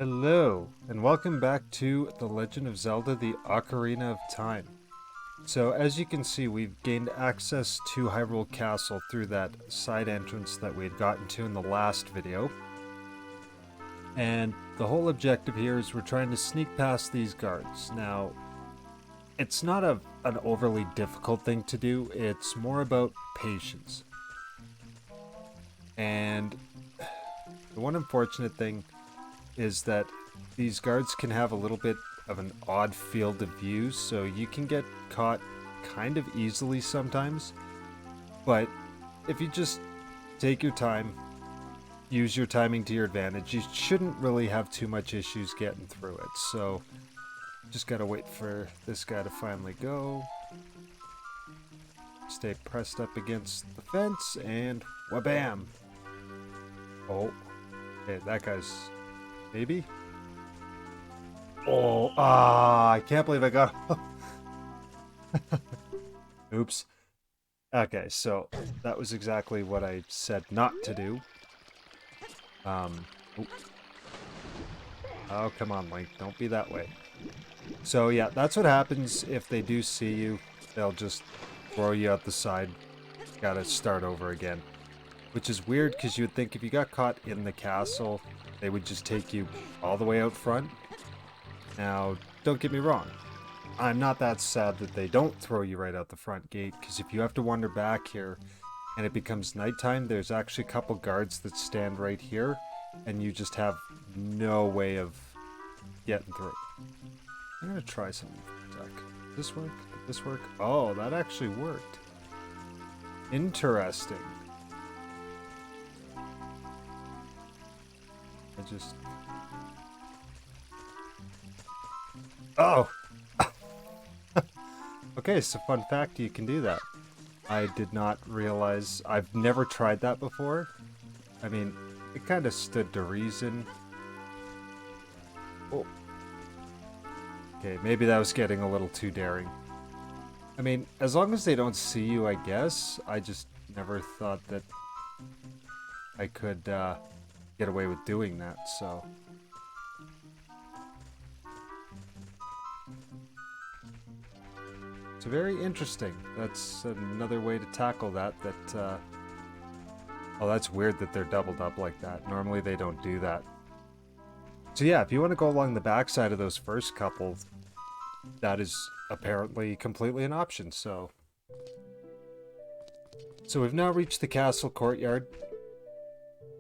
Hello, and welcome back to The Legend of Zelda, the Ocarina of Time. So, as you can see, we've gained access to Hyrule Castle through that side entrance that we had gotten to in the last video. And the whole objective here is we're trying to sneak past these guards. Now, it's not an overly difficult thing to do, it's more about patience. And the one unfortunate thing is that these guards can have a little bit of an odd field of view, so you can get caught kind of easily sometimes. But if you just take your time, use your timing to your advantage, you shouldn't really have too much issues getting through it. So just gotta wait for this guy to finally go. Stay pressed up against the fence and wha-bam! Oh, okay, that guy's... maybe? Oh, I can't believe I got... Oops. Okay, so that was exactly what I said not to do. Oh, come on, Link. Don't be that way. So, yeah, that's what happens if they do see you. They'll just throw you out the side. Gotta start over again. Which is weird, because you would think if you got caught in the castle, they would just take you all the way out front. Now, don't get me wrong. I'm not that sad that they don't throw you right out the front gate, because if you have to wander back here and it becomes nighttime, there's actually a couple guards that stand right here, and you just have no way of getting through. I'm going to try something for a sec. Did this work? Did this work? Oh, that actually worked. Interesting. I just... oh! Okay, so fun fact, you can do that. I did not realize... I've never tried that before. I mean, it kind of stood to reason. Oh. Okay, maybe that was getting a little too daring. I mean, as long as they don't see you, I guess. I just never thought that I could get away with doing that, so... it's very interesting. That's another way to tackle that, oh, that's weird that they're doubled up like that. Normally they don't do that. So yeah, if you want to go along the backside of those first couple, that is apparently completely an option, so... so we've now reached the castle courtyard.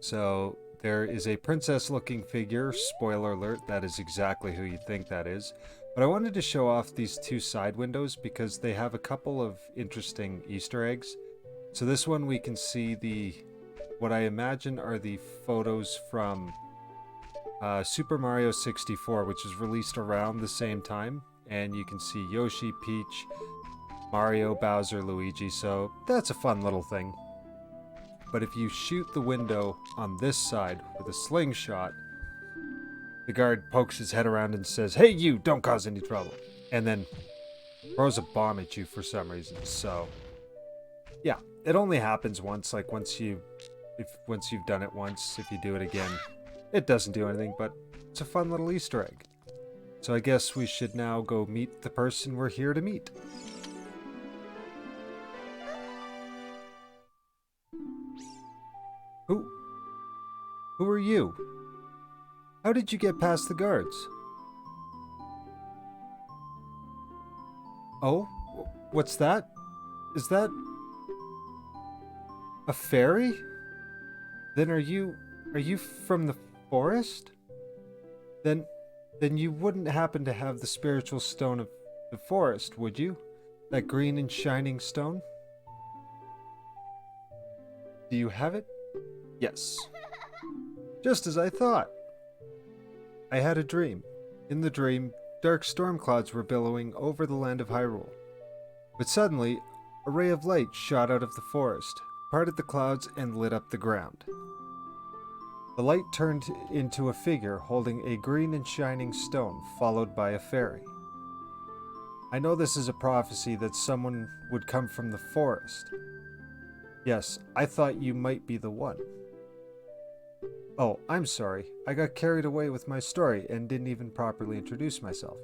So there is a princess-looking figure. Spoiler alert, that is exactly who you think that is. But I wanted to show off these two side windows because they have a couple of interesting Easter eggs. So this one we can see what I imagine are the photos from Super Mario 64, which was released around the same time. And you can see Yoshi, Peach, Mario, Bowser, Luigi, so that's a fun little thing. But if you shoot the window on this side with a slingshot, the guard pokes his head around and says, "Hey you, don't cause any trouble." And then throws a bomb at you for some reason, so... yeah, it only happens once, like once you've done it once, if you do it again, it doesn't do anything, but it's a fun little Easter egg. So I guess we should now go meet the person we're here to meet. Who are you? How did you get past the guards? Oh? What's that? Is that... a fairy? Then are you from the forest? Then you wouldn't happen to have the spiritual stone of the forest, would you? That green and shining stone? Do you have it? Yes. Just as I thought. I had a dream. In the dream, dark storm clouds were billowing over the land of Hyrule. But suddenly, a ray of light shot out of the forest, parted the clouds, and lit up the ground. The light turned into a figure holding a green and shining stone, followed by a fairy. I know this is a prophecy that someone would come from the forest. Yes, I thought you might be the one. Oh, I'm sorry. I got carried away with my story and didn't even properly introduce myself.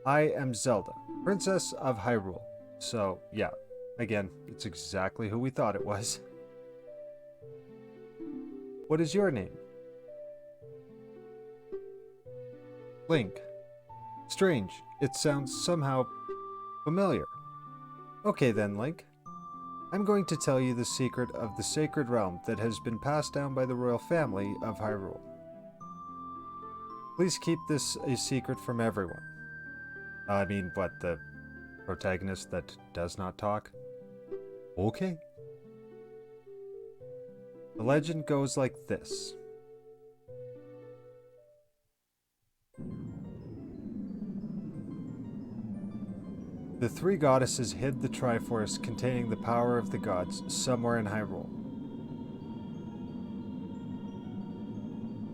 I am Zelda, Princess of Hyrule. So, yeah, again, it's exactly who we thought it was. What is your name? Link. Strange. It sounds somehow familiar. Okay then, Link. I'm going to tell you the secret of the sacred realm that has been passed down by the royal family of Hyrule. Please keep this a secret from everyone. I mean, what, the protagonist that does not talk? Okay. The legend goes like this. The three goddesses hid the Triforce containing the power of the gods somewhere in Hyrule.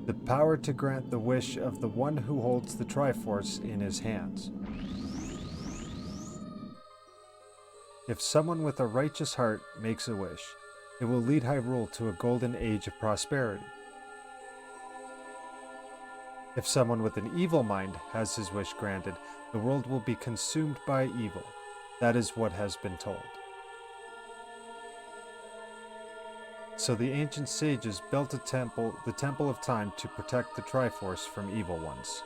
The power to grant the wish of the one who holds the Triforce in his hands. If someone with a righteous heart makes a wish, it will lead Hyrule to a golden age of prosperity. If someone with an evil mind has his wish granted, the world will be consumed by evil. That is what has been told. So the ancient sages built a temple, the Temple of Time, to protect the Triforce from evil ones.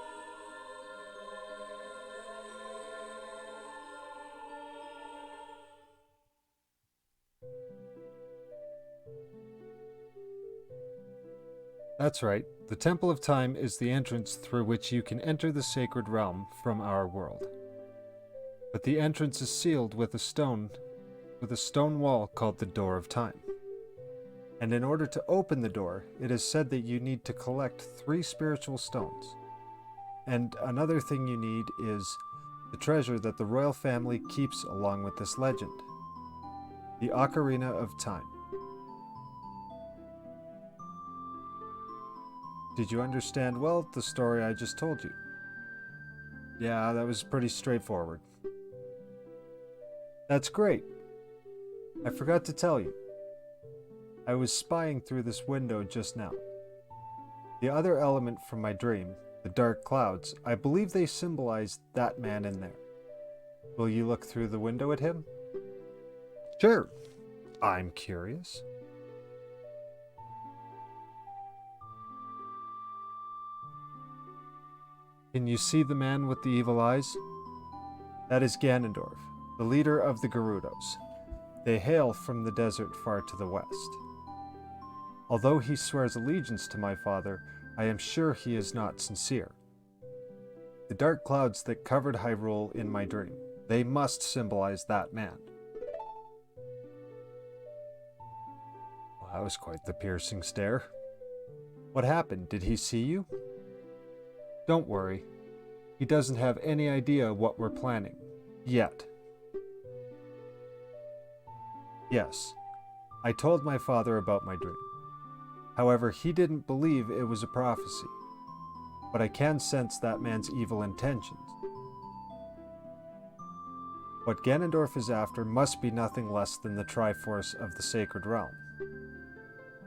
That's right. The Temple of Time is the entrance through which you can enter the sacred realm from our world. But the entrance is sealed with a stone wall called the Door of Time. And in order to open the door, it is said that you need to collect 3 spiritual stones. And another thing you need is the treasure that the royal family keeps along with this legend. The Ocarina of Time. Did you understand well the story I just told you? Yeah, that was pretty straightforward. That's great. I forgot to tell you. I was spying through this window just now. The other element from my dream, the dark clouds, I believe they symbolize that man in there. Will you look through the window at him? Sure. I'm curious. Can you see the man with the evil eyes? That is Ganondorf, the leader of the Gerudos. They hail from the desert far to the west. Although he swears allegiance to my father, I am sure he is not sincere. The dark clouds that covered Hyrule in my dream, they must symbolize that man. Well, that was quite the piercing stare. What happened? Did he see you? Don't worry. He doesn't have any idea what we're planning. Yet. Yes, I told my father about my dream. However, he didn't believe it was a prophecy. But I can sense that man's evil intentions. What Ganondorf is after must be nothing less than the Triforce of the Sacred Realm.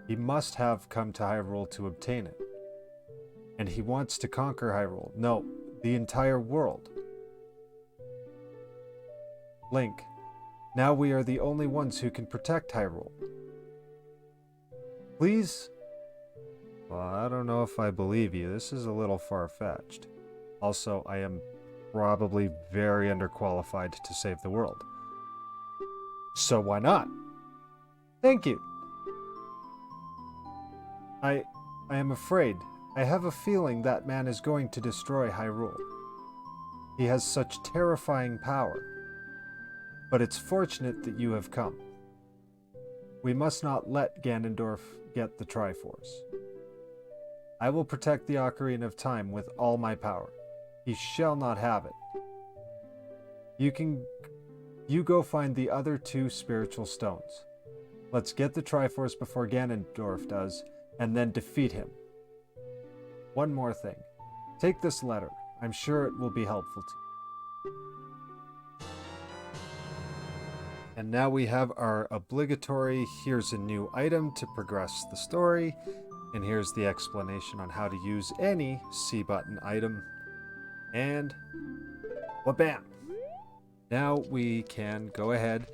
He must have come to Hyrule to obtain it. And he wants to conquer Hyrule. No, the entire world. Link, now we are the only ones who can protect Hyrule. Please? Well, I don't know if I believe you. This is a little far-fetched. Also, I am probably very underqualified to save the world. So why not? Thank you. I am afraid. I have a feeling that man is going to destroy Hyrule. He has such terrifying power. But it's fortunate that you have come. We must not let Ganondorf get the Triforce. I will protect the Ocarina of Time with all my power. He shall not have it. You go find the other 2 spiritual stones. Let's get the Triforce before Ganondorf does, and then defeat him. One more thing. Take this letter. I'm sure it will be helpful to you. And now we have our obligatory, here's a new item to progress the story. And here's the explanation on how to use any C button item. And wha-bam! Now we can go ahead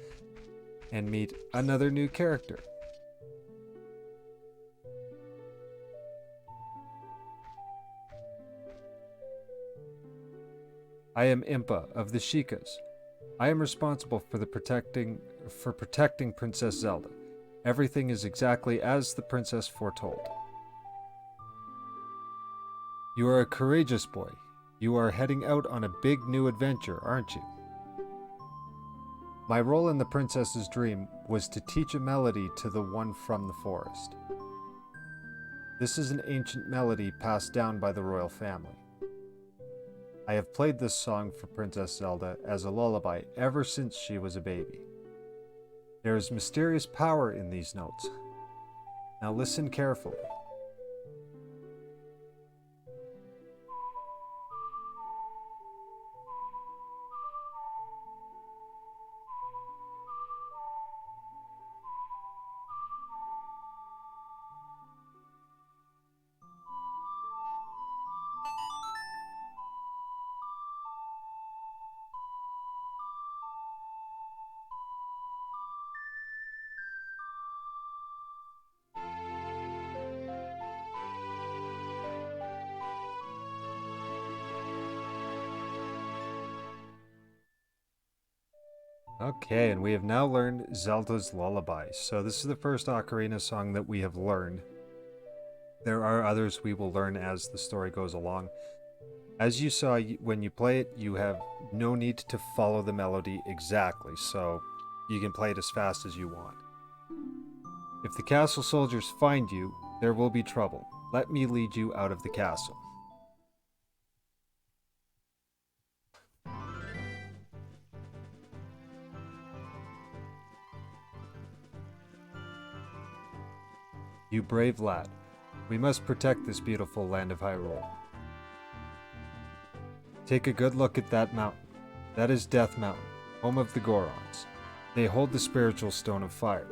and meet another new character. I am Impa of the Sheikahs. I am responsible for protecting Princess Zelda. Everything is exactly as the princess foretold. You are a courageous boy. You are heading out on a big new adventure, aren't you? My role in the princess's dream was to teach a melody to the one from the forest. This is an ancient melody passed down by the royal family. I have played this song for Princess Zelda as a lullaby ever since she was a baby. There is mysterious power in these notes. Now listen carefully. Okay, and we have now learned Zelda's Lullaby. So this is the first Ocarina song that we have learned. There are others we will learn as the story goes along. As you saw, when you play it, you have no need to follow the melody exactly, so you can play it as fast as you want. If the castle soldiers find you, there will be trouble. Let me lead you out of the castle. You brave lad. We must protect this beautiful land of Hyrule. Take a good look at that mountain. That is Death Mountain, home of the Gorons. They hold the spiritual stone of fire.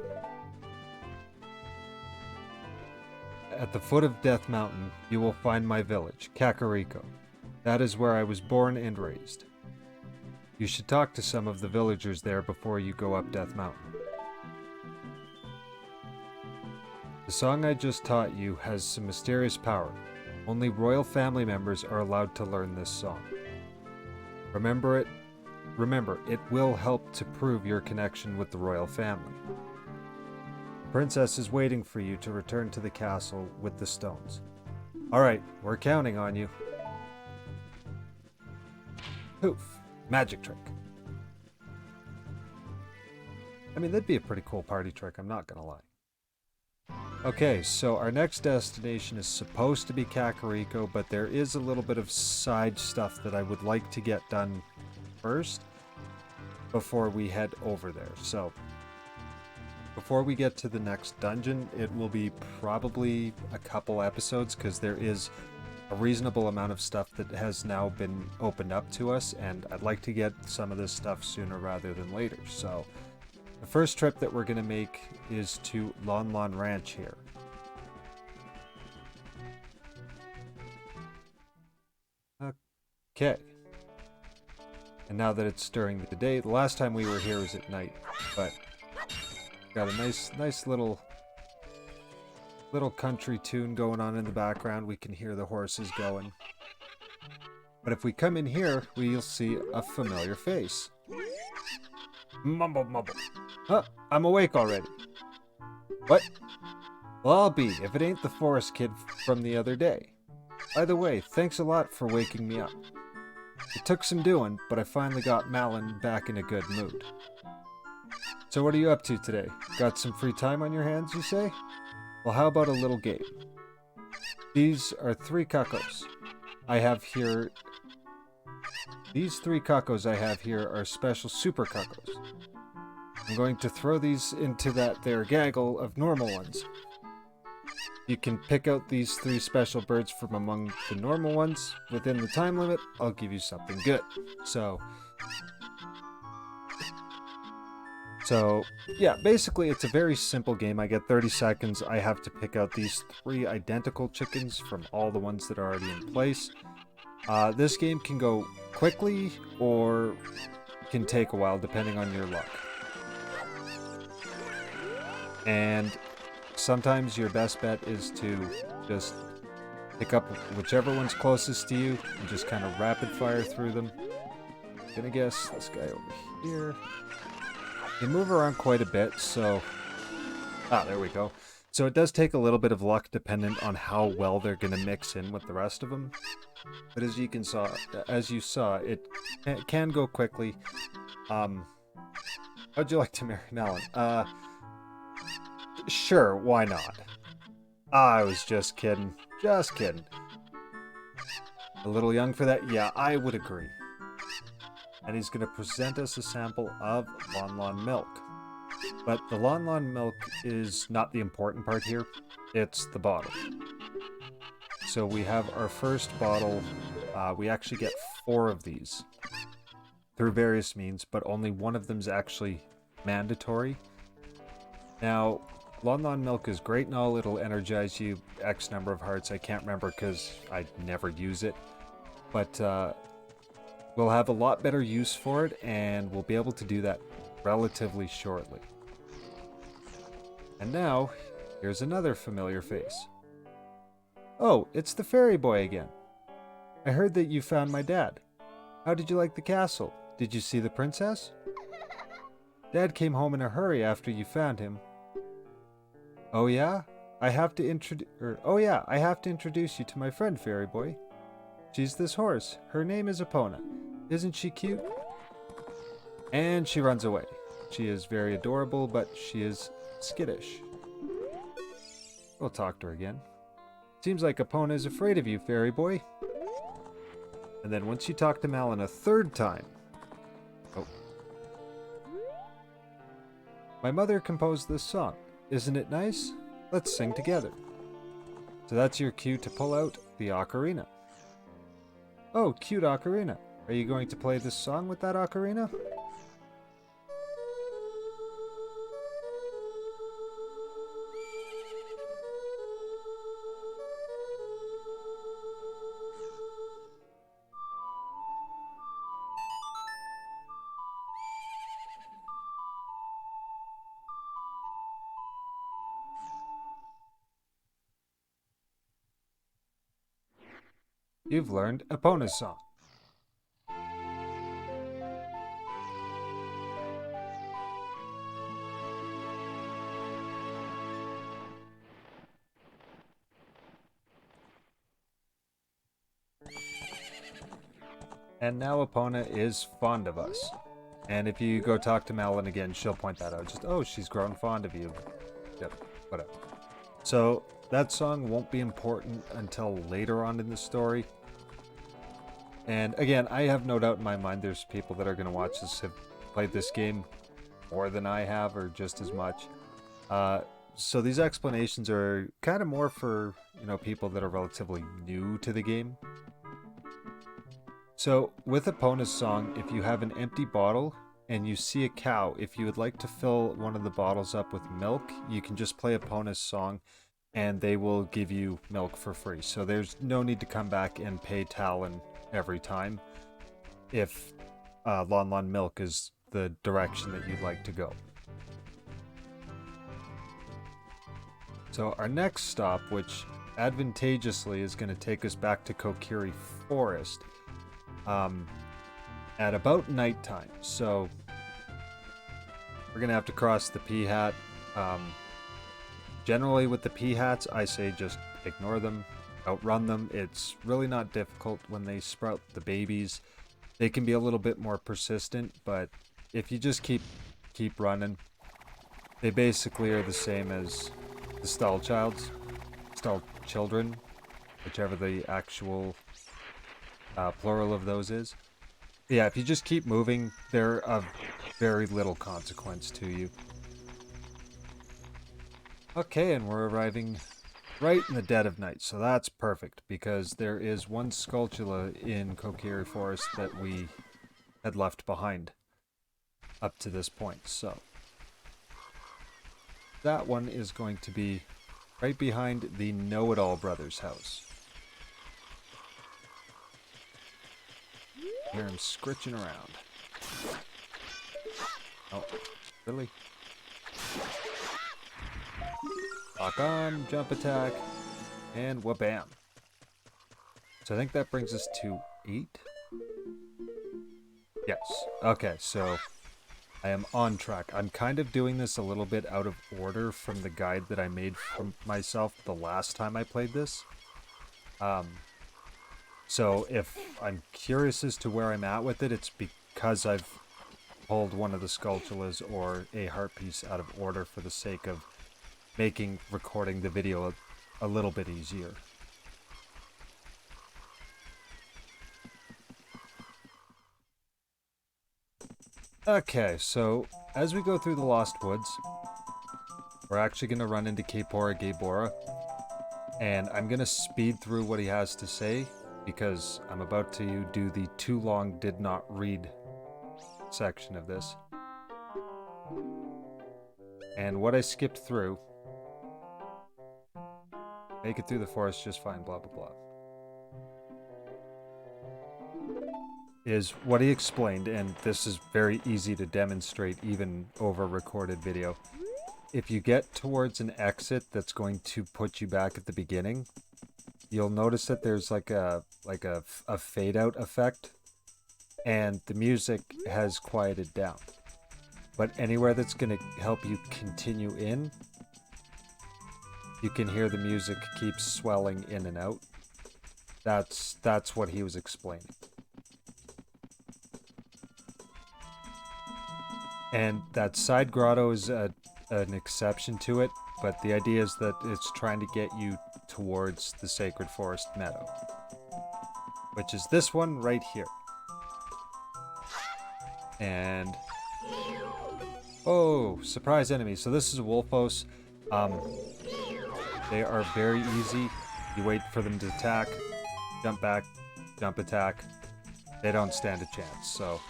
At the foot of Death Mountain, you will find my village, Kakariko. That is where I was born and raised. You should talk to some of the villagers there before you go up Death Mountain. The song I just taught you has some mysterious power. Only royal family members are allowed to learn this song. Remember, it will help to prove your connection with the royal family. The princess is waiting for you to return to the castle with the stones. Alright, we're counting on you. Poof. Magic trick. I mean, that'd be a pretty cool party trick, I'm not gonna lie. Okay, so our next destination is supposed to be Kakariko, but there is a little bit of side stuff that I would like to get done first before we head over there. So, before we get to the next dungeon, it will be probably a couple episodes because there is a reasonable amount of stuff that has now been opened up to us, and I'd like to get some of this stuff sooner rather than later. So, the first trip that we're going to make is to Lon Lon Ranch here. Okay. And now that it's during the day, the last time we were here was at night, but got a nice little country tune going on in the background. We can hear the horses going. But if we come in here, we'll see a familiar face. Mumble, mumble. Huh, I'm awake already. What? Well, I'll be, if it ain't the forest kid from the other day. By the way, thanks a lot for waking me up. It took some doing, but I finally got Malin back in a good mood. So what are you up to today? Got some free time on your hands, you say? Well, how about a little game? These are 3 cuckoos I have here. These 3 cuckoos I have here are special super cuckoos. I'm going to throw these into that there gaggle of normal ones. You can pick out these 3 special birds from among the normal ones. Within the time limit, I'll give you something good. So So, yeah, basically it's a very simple game. I get 30 seconds. I have to pick out these 3 identical chickens from all the ones that are already in place. This game can go quickly or can take a while depending on your luck. And sometimes your best bet is to just pick up whichever one's closest to you and just kind of rapid fire through them. I'm gonna guess this guy over here. They move around quite a bit, so... Ah, there we go. So it does take a little bit of luck dependent on how well they're gonna mix in with the rest of them. But as you saw, it can go quickly. How'd you like to marry Melon? Sure, why not? I was just kidding. Just kidding. A little young for that? Yeah, I would agree. And he's going to present us a sample of Lon Lon milk. But the Lon Lon milk is not the important part here. It's the bottle. So we have our first bottle. We actually get 4 of these through various means, but only one of them is actually mandatory. Now, Lon Lon milk is great and all. It'll energize you X number of hearts. I can't remember because I never use it. But we'll have a lot better use for it, and we'll be able to do that relatively shortly. And now, here's another familiar face. Oh, it's the fairy boy again. I heard that you found my dad. How did you like the castle? Did you see the princess? Dad came home in a hurry after you found him. Oh yeah? I have to introduce you to my friend, fairy boy. She's this horse. Her name is Epona. Isn't she cute? And she runs away. She is very adorable, but she is skittish. We'll talk to her again. Seems like Epona is afraid of you, fairy boy. And then once you talk to Malon a 3rd time... Oh. My mother composed this song. Isn't it nice? Let's sing together. So that's your cue to pull out the ocarina. Oh, cute ocarina. Are you going to play this song with that ocarina? You've learned Epona's song. And now Epona is fond of us. And if you go talk to Malon again, she'll point that out. Just, oh, she's grown fond of you. Yep, whatever. So, that song won't be important until later on in the story. And again, I have no doubt in my mind there's people that are going to watch this have played this game more than I have, or just as much. So these explanations are kind of more for, people that are relatively new to the game. So with Epona's song, if you have an empty bottle and you see a cow, if you would like to fill one of the bottles up with milk, you can just play Epona's song and they will give you milk for free. So there's no need to come back and pay Talon every time if Lon Lon milk is the direction that you'd like to go. So our next stop, which advantageously is going to take us back to Kokiri Forest at about nighttime. So we're going to have to cross the Peahat. Generally with the Peahats, I say just ignore them, outrun them. It's really not difficult when they sprout the babies. They can be a little bit more persistent, but if you just keep running, they basically are the same as the stall children, whichever the actual plural of those is. Yeah, if you just keep moving, they're of very little consequence to you. Okay, and we're arriving right in the dead of night, so that's perfect, because there is one Skulltula in Kokiri Forest that we had left behind up to this point. So that one is going to be right behind the Know-It-All Brothers house. Hear him scritching around. Oh, really? Lock on, jump attack, and wha-bam. So I think that brings us to 8. Yes. Okay, so I am on track. I'm kind of doing this a little bit out of order from the guide that I made for myself the last time I played this. So if I'm curious as to where I'm at with it, it's because I've pulled one of the Skulltulas or a heart piece out of order for the sake of making recording the video a little bit easier. Okay, so as we go through the Lost Woods, we're actually going to run into Kapora Gaebora, and I'm going to speed through what he has to say because I'm about to do the too long did not read section of this. And what I skipped through, make it through the forest just fine, blah blah blah, is what he explained, and this is very easy to demonstrate even over recorded video. If you get towards an exit that's going to put you back at the beginning, you'll notice that there's like a fade out effect, and the music has quieted down. But anywhere that's going to help you continue in, you can hear the music keeps swelling in and out. That's what he was explaining. And that side grotto is an exception to it, but the idea is that it's trying to get you towards the Sacred Forest Meadow, which is this one right here. And oh, surprise enemy. So this is a Wolfos. They are very easy. You wait for them to attack, jump back, jump attack. They don't stand a chance, so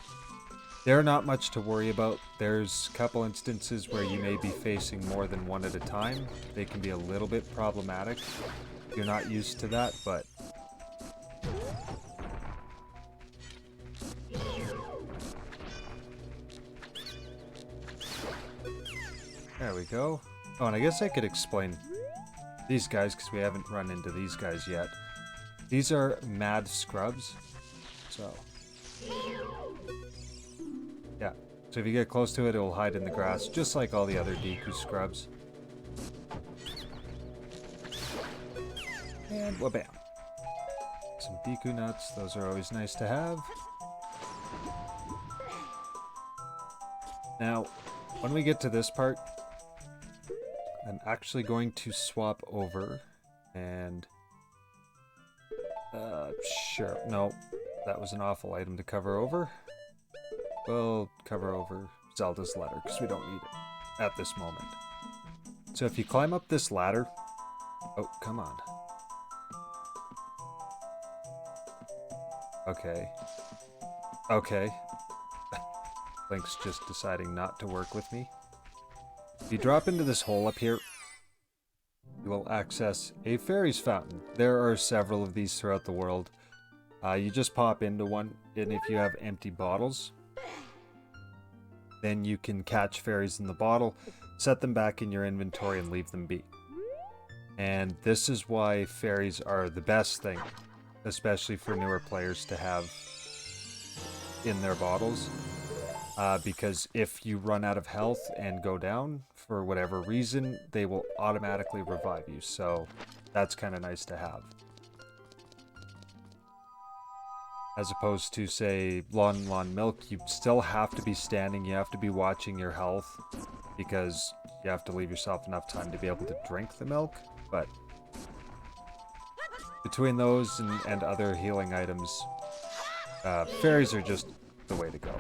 they're not much to worry about. There's a couple instances where you may be facing more than one at a time. They can be a little bit problematic. You're not used to that, but there we go. Oh, and I guess I could explain these guys because we haven't run into these guys yet. These are mad scrubs. So yeah. So if you get close to it, it'll hide in the grass, just like all the other Deku scrubs. And wha-bam. Some Deku nuts, those are always nice to have. Now, when we get to this part, I'm actually going to swap over and... sure, no, that was an awful item to cover over. We'll cover over Zelda's letter, because we don't need it at this moment. So if you climb up this ladder... Oh, come on. Okay. Okay. Link's just deciding not to work with me. If you drop into this hole up here, you will access a fairy's fountain. There are several of these throughout the world. You just pop into one, and if you have empty bottles, then you can catch fairies in the bottle, set them back in your inventory, and leave them be. And this is why fairies are the best thing, especially for newer players to have in their bottles. Because if you run out of health and go down for whatever reason, they will automatically revive you. So that's kind of nice to have. As opposed to, say, Lon Milk, you still have to be standing, you have to be watching your health, because you have to leave yourself enough time to be able to drink the milk. But between those and other healing items, fairies are just the way to go.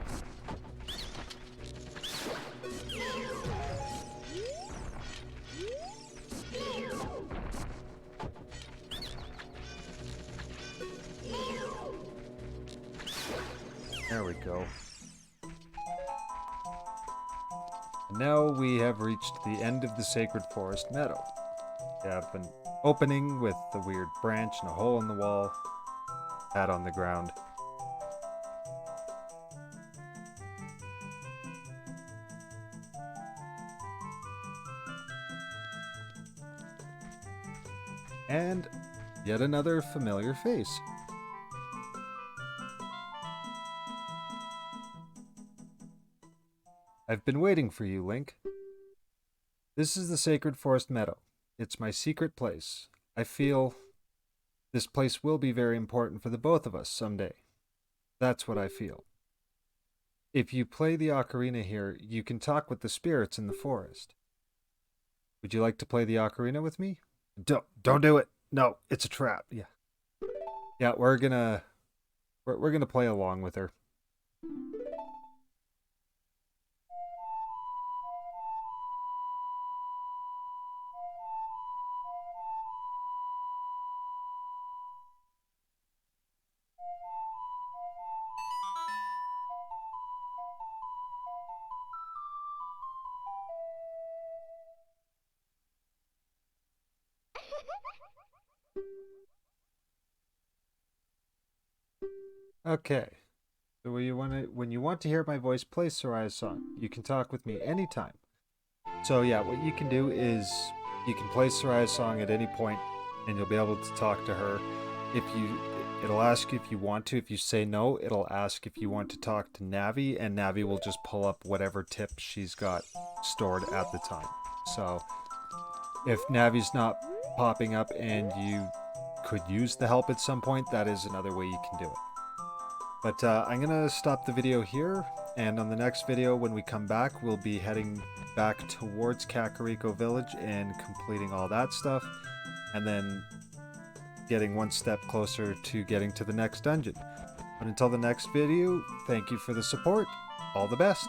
There we go. And now we have reached the end of the Sacred Forest Meadow. We have an opening with a weird branch and a hole in the wall, hat on the ground. And yet another familiar face. I've been waiting for you, Link. This is the Sacred Forest Meadow. It's my secret place. I feel this place will be very important for the both of us someday. That's what I feel. If you play the ocarina here, you can talk with the spirits in the forest. Would you like to play the ocarina with me? Don't do it. No, it's a trap. Yeah. Yeah, we're gonna play along with her. Okay. So when you want to hear my voice play Soraya's song, you can talk with me anytime. So yeah, what you can do is you can play Soraya's song at any point, and you'll be able to talk to her. It'll ask you if you want to. If you say no, it'll ask if you want to talk to Navi, and Navi will just pull up whatever tip she's got stored at the time. So if Navi's not popping up and you could use the help at some point, that is another way you can do it. But I'm going to stop the video here, and on the next video, when we come back, we'll be heading back towards Kakariko Village and completing all that stuff, and then getting one step closer to getting to the next dungeon. But until the next video, thank you for the support. All the best!